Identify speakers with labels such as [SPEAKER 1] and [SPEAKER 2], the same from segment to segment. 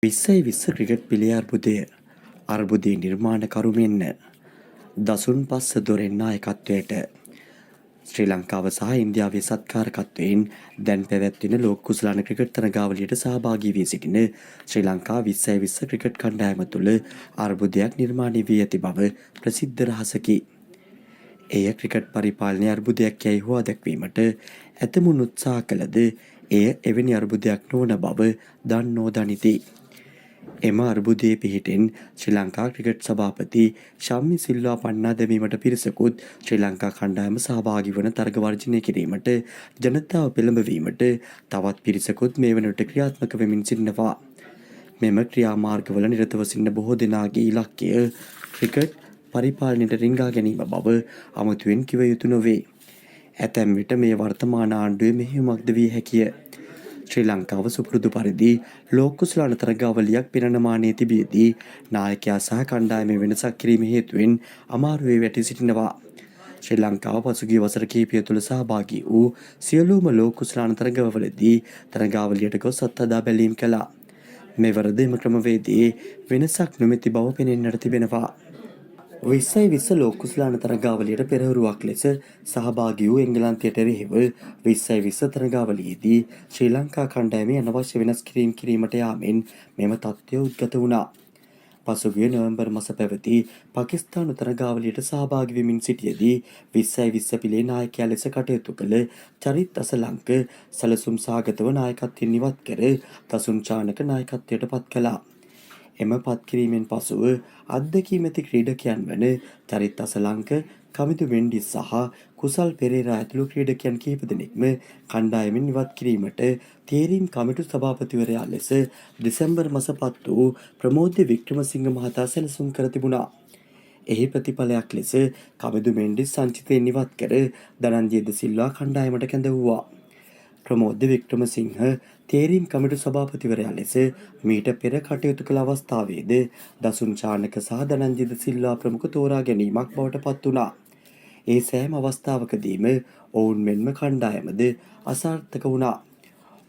[SPEAKER 1] 2020 cricket පිළි අර්බුදයේ නිර්මාණකරු මෙන්ම දසුන් පස්ස දොරෙන් නායකත්වයට ශ්‍රී ලංකාව සහ ඉන්දියාවේ සත්කාරකත්වයෙන් දැන් පැවැත්වෙන ලෝක කුසලාන ක්‍රිකට් තරගාවලියට සහභාගී වී සිටින ශ්‍රී ලංකා 2020 ක්‍රිකට් කණ්ඩායම තුළ අර්බුදයක් නිර්මාණය වී ඇති බව ප්‍රසිද්ධ රහසකි. එය ක්‍රිකට් පරිපාලනයේ අර්බුදයක් යැයි හුවා දැක්වීමට ඇතමුන් උත්සාහ කළද එය එවැනි අර්බුදයක් නොවන බව දන්නෝ දනිති. එම අර්බුදයේ පිහිටෙන් ශ්‍රී ලංකා ක්‍රිකට් සභාපති ශම්මි සිල්වා පන්නා දැමීමට පිරිසකුත් ශ්‍රී ලංකා කණ්ඩායම සහභාගී වන තරග වර්ජනය කිරීමට ජනතාව පෙළඹවීමට තවත් පිරිසකුත් මේ වනවිට ක්‍රියාත්මක වෙමින් සිටිනවා. මෙම ක්‍රියාමාර්ගවල නිරතව සිටින බොහෝ දෙනාගේ ඉලක්කය ක්‍රිකට් පරිපාලනයට රිංගා ගැනීම බව අමුතුවෙන් කිව යුතු නොවේ. ඇතැම් විට මේ වර්තමාන ආණ්ඩුවේ මෙහෙයුමක්ද විය හැකිය. ශ්‍රී ලංකාව සුපුරුදු පරිදි ලෝක කුසලාන තරගාවලියක් පෙනෙන මානයේ තිබියදී නායකයා සහ කණ්ඩායමේ වෙනසක් කිරීම හේතුවෙන් අමාරුවේ වැටී සිටිනවා. ශ්‍රී ලංකාව පසුගිය වසර කිහිපය තුළ සහභාගී වූ සියලුම ලෝක කුසලාන තරගාවලියේදී තරගාවලියට ගොස් අත්හදා බැලීම් කළා. මෙවරද එම ක්‍රමවේදයේ වෙනසක් නොමැති බව පෙනෙන්නට තිබෙනවා. 2020 ලෝක කුසලාන තරගාවලියට පෙරහරුවක් ලෙස සහභාගී වූ එංගලන්තයට එරෙහිව 2020 තරගාවලියේදී ශ්‍රී ලංකා කණ්ඩායමේ අනවශ්‍ය වෙනස් කිරීමට යාමෙන් මෙම තත්ත්වය උද්ගත වුණා. පසුගිය නොවැම්බර් මාස පැවති පාකිස්තානු තරගාවලියට සහභාගී වෙමින් සිටියදී 2020 පිළේ නායකයා ලෙස කටයුතු කළ චරිත් අසලංක සැලසුම් සහගතව නායකත්වයෙන් ඉවත් කර දසුන් චානක නායකත්වයට පත් කළා. එම පත්කිරීමෙන් පසුව අත්දැකීම් ඇති ක්‍රීඩකයන් වන චරිත් අසලංක, කමිදු මෙන්ඩිස් සහ කුසල් පෙරේරා ඇතුළු ක්‍රීඩකයන් කිහිප දෙනෙක්ම කණ්ඩායමෙන් ඉවත් කිරීමට තේරීම් කමිටු සභාපතිවරයා ලෙස දෙසැම්බර් මාස පත් වූ ප්‍රමෝද්‍ය වික්‍රමසිංහ මහතා සැලසුම් කර තිබුණා. එහි ප්‍රතිඵලයක් ලෙස කමිදු මෙන්ඩිස් සංචිතයෙන් ඉවත් කර ධනංජය ද සිල්වා කණ්ඩායමට කැඳවුවා. ප්‍රමෝද්‍ය වික්‍රමසිංහ තේරීම් කමිටු සභාපතිවරයා ලෙස මීට පෙර කටයුතු කළ අවස්ථාවේද දසුන් චානක සහ ධනංජය ද සිල්වා ප්‍රමුඛ තෝරා ගැනීමක් බවට පත් වුණා. ඒ සෑම අවස්ථාවකදීම ඔවුන් මෙන්ම කණ්ඩායමද අසාර්ථක වුණා.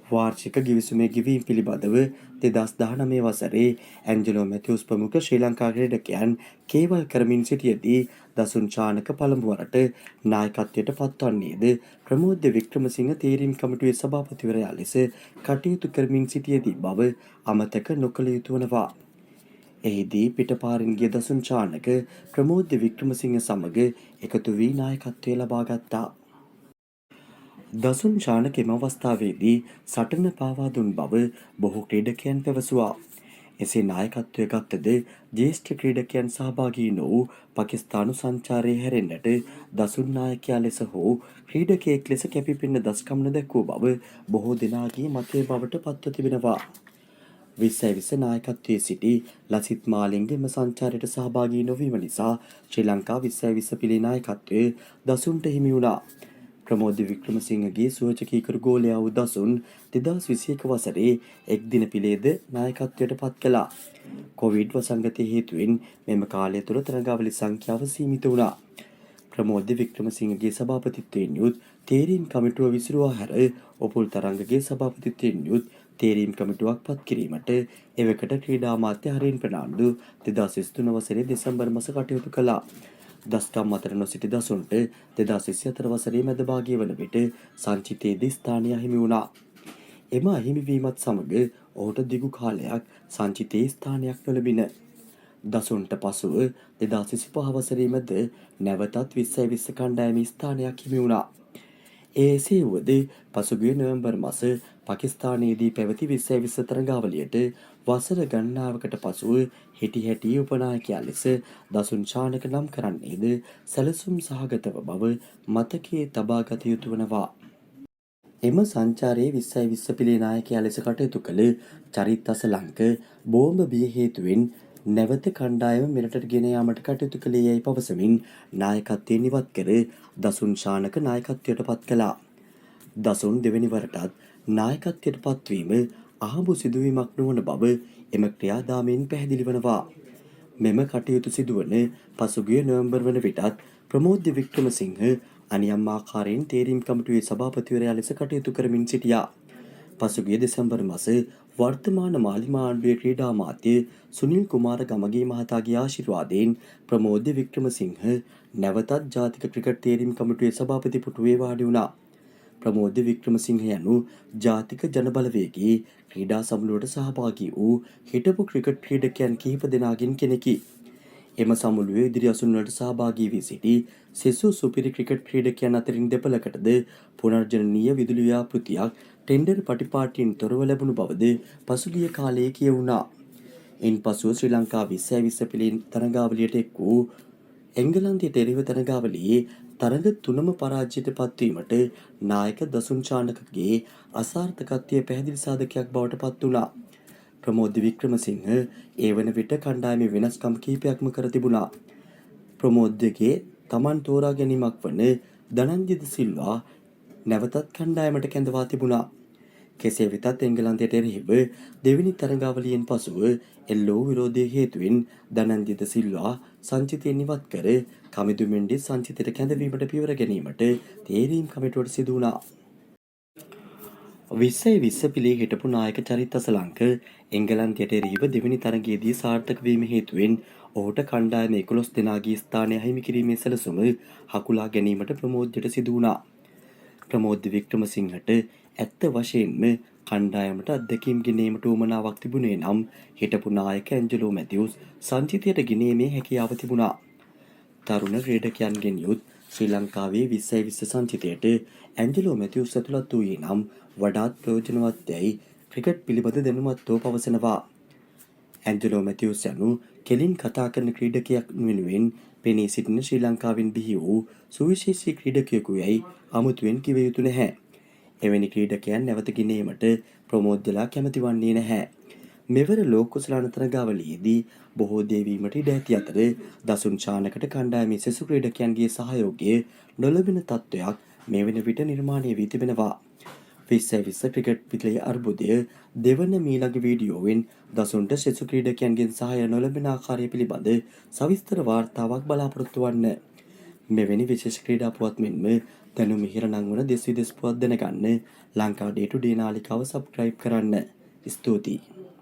[SPEAKER 1] වාර්ෂික ගිවිසුමේ ගෙවීම් පිළිබඳව 2019 වසරේ ඇන්ජලෝ මැතිව්ස් ප්‍රමුඛ ශ්‍රී ලංකා ක්‍රීඩකයන් කේවල් කරමින් සිටියදී දසුන් චානක පළමු වරට නායකත්වයට පත්වන්නේද ප්‍රමෝද්‍ය වික්‍රමසිංහ තේරීම් කමිටුවේ සභාපතිවරයා ලෙස කටයුතු කරමින් සිටියදී බව අමතක නොකළ යුතු වනවා. එහිදී පිටපාරින් ගිය දසුන් චානක ප්‍රමෝද්‍ය වික්‍රමසිංහ සමග එකතු වී නායකත්වය ලබා ගත්තා. දසුන් චානක එම අවස්ථාවේදී සටන පාවා දුන් බව බොහෝ ක්‍රීඩකයන් පැවසුවා. එසේ නායකත්වය ගත්තද ජ්‍යෙෂ්ඨ ක්‍රීඩකයන් සහභාගී නොවූ පාකිස්තානු සංචාරයේ හැරෙන්නට දසුන් නායකයා ලෙස හෝ ක්‍රීඩකයෙක් ලෙස කැපිපෙනෙන දස්කම් නොදැක්වූ බව බොහෝ දෙනාගේ මතය බවට පත්ව තිබෙනවා. 2020 නායකත්වයේ සිටි ලසිත් මාලිංග එම සංචාරයට සහභාගී නොවීම නිසා ශ්‍රී ලංකා 2020 පිළි නායකත්වය දසුන්ට හිමි වුණා. ප්‍රමෝද්‍ය වික්‍රමසිංහගේ සුවචකීකරු ගෝලයා වූ දසුන් 2021 වසරේ එක් දින පිළේද නායකත්වයට පත් කළා. කොවිඩ් වසංගතය හේතුවෙන් මෙම කාලය තුළ තරගාවලි සංඛ්‍යාව සීමිත වුණා. ප්‍රමෝද්‍ය වික්‍රමසිංහගේ සභාපතිත්වයෙන් යුත් තේරීම් කමිටුව විසිරුවා හැර ඔපුල් තරංගගේ සභාපතිත්වයෙන් යුත් තේරීම් කමිටුවක් පත් කිරීමට එවකට ක්‍රීඩා අමාත්‍ය හරින් ප්‍රනාන්දු 2023 වසරේ දෙසැම්බර් මාස කටයුතු කළා. දස්කම් අතර නොසිටි දසුන්ට 2024 වසරේ මැද භාගය වන විට සංචිතයේදී ස්ථානය අහිමි වුණා. එම අහිමිවීමත් සමග ඔහුට දිගු කාලයක් සංචිතයේ ස්ථානයක් නොලැබින. දසුන්ට පසුව 2025 වසරේ මැද නැවතත් 2020 කණ්ඩායමේ ස්ථානයක් හිමි වුණා. එසේ වුවද පසුගිය නොවැම්බර් මාස පාකිස්තානයේදී පැවති 2020 තරගාවලියට වසර ගණනාවකට පසුව හිටි හැටි උපනායකයා ලෙස දසුන් චානක නම් කරන්නේද සැලසුම් සහගතව බව මතකයේ තබා ගත යුතු වනවා. එම සංචාරයේ 2020 පිළේ නායකයා ලෙස කටයුතු කළ චරිත් අසලංක බෝම්බ බිය හේතුවෙන් නැවත කණ්ඩායම මෙරටට ගෙන යාමට කටයුතු කළේ යැයි පවසමින් නායකත්වයෙන් ඉවත් කර දසුන් චානක නායකත්වයට පත් කළා. දසුන් දෙවැනි වරටත් නායකත්වයට පත්වීම අහඹු සිදුවීමක් නොවන බව එම ක්‍රියාදාමයෙන් පැහැදිලි වනවා. මෙම කටයුතු සිදුවන පසුගිය නොවැම්බර් වන විටත් ප්‍රමෝද්‍ය වික්‍රමසිංහ අනියම් ආකාරයෙන් තේරීම් කමිටුවේ සභාපතිවරයා ලෙස කටයුතු කරමින් සිටියා. පසුගිය දෙසැම්බර් මාස වර්තමාන මාලිමා ආණ්ඩුවේ ක්‍රීඩා අමාත්‍ය සුනිල් කුමාර ගමගේ මහතාගේ ආශිර්වාදයෙන් ප්‍රමෝද වික්‍රමසිංහ නැවතත් ජාතික ක්‍රිකට් තේරීම් කමිටුවේ සභාපති පුටුවේ වාඩි වුණා. ප්‍රමෝද වික්‍රමසිංහ යනු ජාතික ජනබලවේගයේ ක්‍රීඩා සමුළුවට සහභාගී වූ හිටපු ක්‍රිකට් ක්‍රීඩකයන් කිහිප දෙනාගෙන් කෙනෙකි. එම සමුළුවේ ඉදිරි අසුන්වලට සහභාගී වී සිටි සෙසු සුපිරි ක්‍රිකට් ක්‍රීඩකයන් අතරින් දෙපළකටද පුනර්ජනනීය විදුලි ව්‍යාපෘතියක් ටෙන්ඩර් පටිපාටියෙන් තොරව ලැබුණු බවද පසුගිය කාලයේ කියවුණා. ඉන්පසුව ශ්‍රී ලංකා 2020 පිළින් තරගාවලියට එක් වූ එංගලන්තයේ ටෙලිව තරගාවලියේ තරග තුනම පරාජයට පත්වීමට නායක දසුන් චානකගේ අසාර්ථකත්වය පැහැදිලි සාධකයක් බවට පත් වුණා. ප්‍රමෝද වික්‍රමසිංහ ඒ වන විට කණ්ඩායමේ වෙනස්කම් කිහිපයක්ම කර තිබුණා. ප්‍රමෝදගේ තමන් තෝරා ගැනීමක් වන ධනංජය සිල්වා නැවතත් කණ්ඩායමට කැඳවා තිබුණා. කෙසේ වෙතත් එංගලන්තයට එරෙහිව දෙවෙනි තරගාවලියෙන් පසුව එල්ලෝ විරෝධය හේතුවෙන් ධනංජය සිල්වා සංචිතයෙන් ඉවත් කර කමිදු මෙන්ඩිස් සංචිතයට කැඳවීමට පියවර ගැනීමට තේරීම් කමිටුවට සිදු වුණා. 2020 පිළේ හිටපු නායක චරිත් අසලංක එංගලන්තයට එරෙහිව දෙවෙනි තරගයේදී සාර්ථක වීම හේතුවෙන් ඔහුට කණ්ඩායම 11 දෙනාගේ ස්ථානය හිමි කිරීමේ සැලසුම හකුලා ගැනීමට ප්‍රමෝදයට සිදු වුණා. ප්‍රමෝද වික්‍රමසිංහට ඇත්ත වශයෙන්ම කණ්ඩායමට අත්දැකීම් ගෙනීමට උවමනාවක් තිබුණේ නම් හිටපු නායක ඇන්ජලෝ මැතිව්ස් සංචිතයට ගෙනීමේ හැකියාව තිබුණා. තරුණ ක්‍රීඩකයන්ගෙන් යුත් ශ්‍රී ලංකාවේ 2020 සංචිතයට ඇන්ජලෝ මැතිව්ස් ඇතුළත් වූයේ නම් වඩාත් ප්‍රයෝජනවත් යැයි ක්‍රිකට් පිළිබඳ දැනුමත්වෝ පවසනවා. ඇන්ජලෝ මැතිව්ස් යනු කෙලින් කතා කරන ක්‍රීඩකයක් වෙනුවෙන් පෙනී සිටින ශ්‍රී ලංකාවෙන් බිහි වූ සුවිශේෂී ක්‍රීඩකයෙකු යැයි අමුතුවෙන් කිව යුතු නැහැ. එවැනි ක්‍රීඩකයන් නැවත ගෙනීමට ප්‍රමෝදලා කැමති වන්නේ නැහැ. මෙවර ලෝක කුසලාන තරගාවලියේදී බොහෝ දේ වීමට ඉඩ ඇති අතර දසුන් චානකට කණ්ඩායමේ සෙසු ක්‍රීඩකයන්ගේ සහයෝගය නොලැබෙන තත්ත්වයක් මේ වන විට නිර්මාණය වී තිබෙනවා. 2020 ක්‍රිකට් පිළියේ අර්බුදය දෙවන මීළඟ වීඩියෝවෙන් දසුන්ට සෙසු ක්‍රීඩකයන්ගෙන් සහාය නොලැබෙන ආකාරය පිළිබඳ සවිස්තර වාර්තාවක් බලාපොරොත්තු වන්න. මෙවැනි විශේෂ ක්‍රීඩා පුවත් මෙන්ම දැනුම මිහිර නංවන දෙස් විදෙස් පුවත් දැනගන්න ලංකා ඩේ ටු ඩේ නාලිකාව සබ්ස්ක්‍රයිබ් කරන්න. ස්තුතියි.